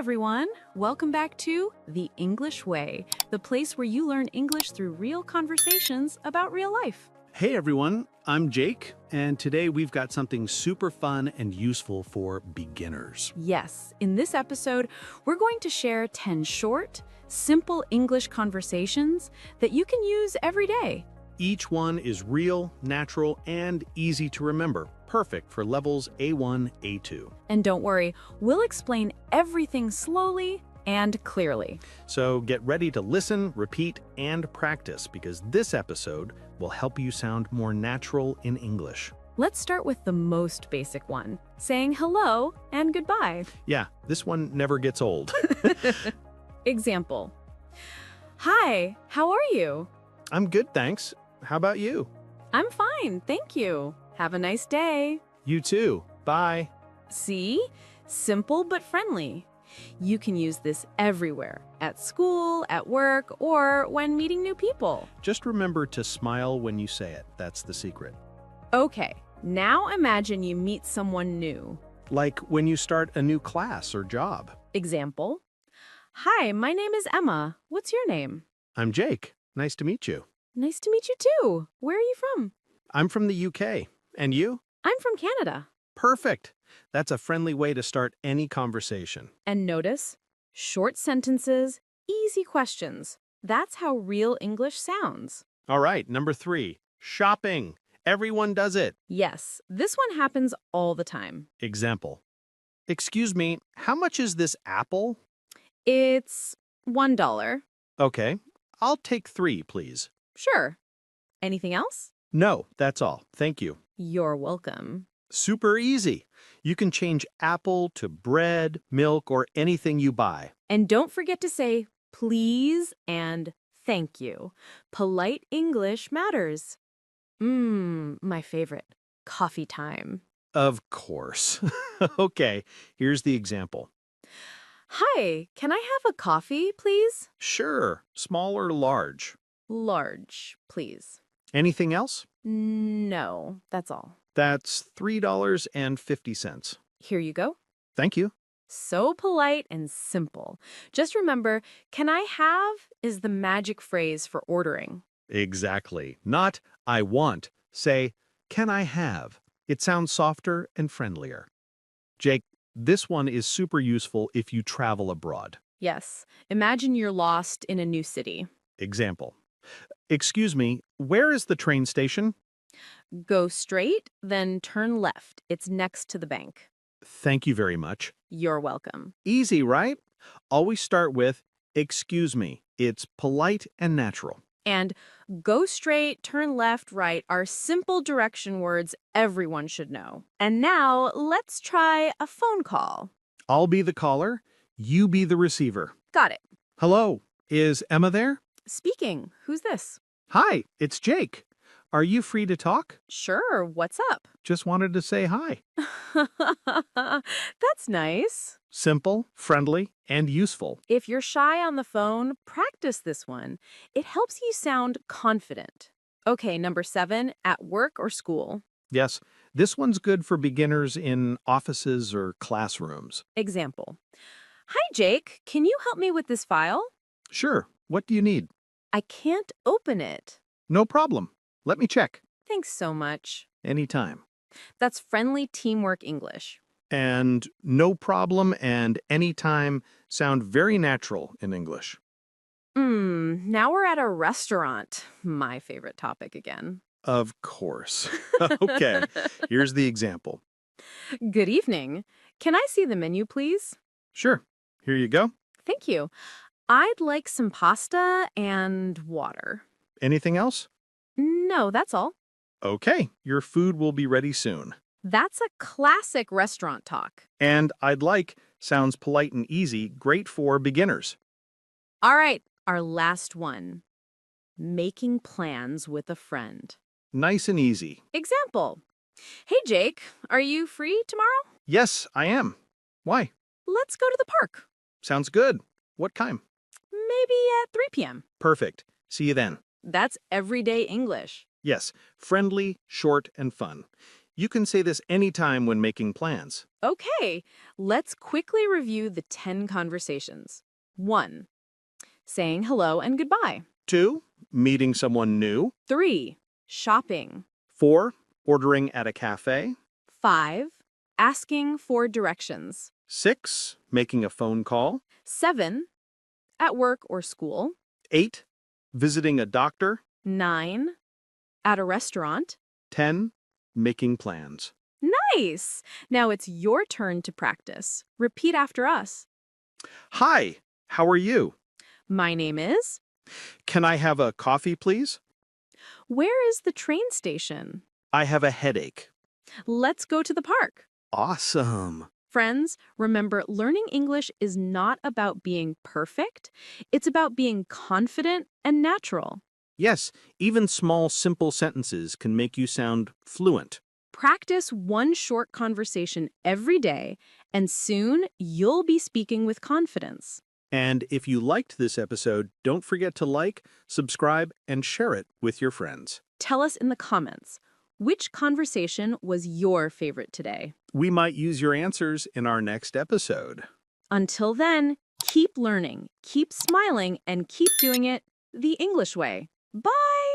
everyone. Welcome back to The English Way, the place where you learn English through real conversations about real life. Hey everyone, I'm Jake, and today we've got something super fun and useful for beginners. Yes, in this episode, we're going to share 10 short, simple English conversations that you can use every day. Each one is real, natural, and easy to remember, perfect for levels A1, A2. And don't worry, we'll explain everything slowly and clearly. So get ready to listen, repeat, and practice because this episode will help you sound more natural in English. Let's start with the most basic one, saying hello and goodbye. Yeah, this one never gets old. Example. Hi, how are you? I'm good, thanks. How about you? I'm fine, thank you. Have a nice day. You too. Bye. See? Simple but friendly. You can use this everywhere, at school, at work, or when meeting new people. Just remember to smile when you say it. That's the secret. Okay, now imagine you meet someone new. Like when you start a new class or job. Example. Hi, my name is Emma. What's your name? I'm Jake. Nice to meet you. Nice to meet you too. Where are you from? I'm from the UK. And you? I'm from Canada. Perfect. That's a friendly way to start any conversation. And notice, short sentences, easy questions. That's how real English sounds. All right, number 3. Shopping. Everyone does it. Yes, this one happens all the time. Example. Excuse me, how much is this apple? It's $1. Okay, I'll take 3, please. Sure. Anything else? No, that's all. Thank you. You're welcome. Super easy. You can change apple to bread, milk, or anything you buy. And don't forget to say please and thank you. Polite English matters. My favorite. Coffee time. Of course. Okay, here's the example. Hi, can I have a coffee, please? Sure, small or large. Large, please. Anything else? No, that's all. That's $3.50. Here you go. Thank you. So polite and simple. Just remember, can I have is the magic phrase for ordering. Exactly. Not I want. Say, can I have? It sounds softer and friendlier. Jake, this one is super useful if you travel abroad. Yes, imagine you're lost in a new city. Example. Excuse me, where is the train station? Go straight, then turn left. It's next to the bank. Thank you very much. You're welcome. Easy, right? Always start with, excuse me. It's polite and natural. And go straight, turn left, right are simple direction words everyone should know. And now let's try a phone call. I'll be the caller. You be the receiver. Got it. Hello, is Emma there? Speaking. Who's this? Hi, it's Jake. Are you free to talk? Sure, what's up? Just wanted to say hi. That's nice. Simple, friendly, and useful. If you're shy on the phone, practice this one. It helps you sound confident. Okay, number 7, at work or school. Yes, this one's good for beginners in offices or classrooms. Example. Hi, Jake. Can you help me with this file? Sure, what do you need? I can't open it. No problem. Let me check. Thanks so much. Anytime. That's friendly teamwork English. And no problem and anytime sound very natural in English. Now we're at a restaurant. My favorite topic again. Of course. Okay, here's the example. Good evening. Can I see the menu, please? Sure, here you go. Thank you. I'd like some pasta and water. Anything else? No, that's all. Okay, your food will be ready soon. That's a classic restaurant talk. And I'd like sounds polite and easy, great for beginners. All right, our last one. Making plans with a friend. Nice and easy. Example. Hey, Jake, are you free tomorrow? Yes, I am. Why? Let's go to the park. Sounds good. What time? Maybe at 3 p.m. Perfect. See you then. That's everyday English. Yes, friendly, short, and fun. You can say this anytime when making plans. Okay, let's quickly review the 10 conversations. 1. Saying hello and goodbye. 2. Meeting someone new. 3. Shopping. 4. Ordering at a cafe. 5. Asking for directions. 6. Making a phone call. 7. At work or school. 8. Visiting a doctor. 9. At a restaurant. 10. Making plans. Nice! Now it's your turn to practice. Repeat after us. Hi, how are you? My name is. Can I have a coffee, please? Where is the train station? I have a headache. Let's go to the park. Awesome. Friends, remember, learning English is not about being perfect. It's about being confident and natural. Yes, even small, simple sentences can make you sound fluent. Practice one short conversation every day, and soon you'll be speaking with confidence. And if you liked this episode, don't forget to like, subscribe, and share it with your friends. Tell us in the comments, which conversation was your favorite today? We might use your answers in our next episode. Until then, keep learning, keep smiling, and keep doing it the English way. Bye!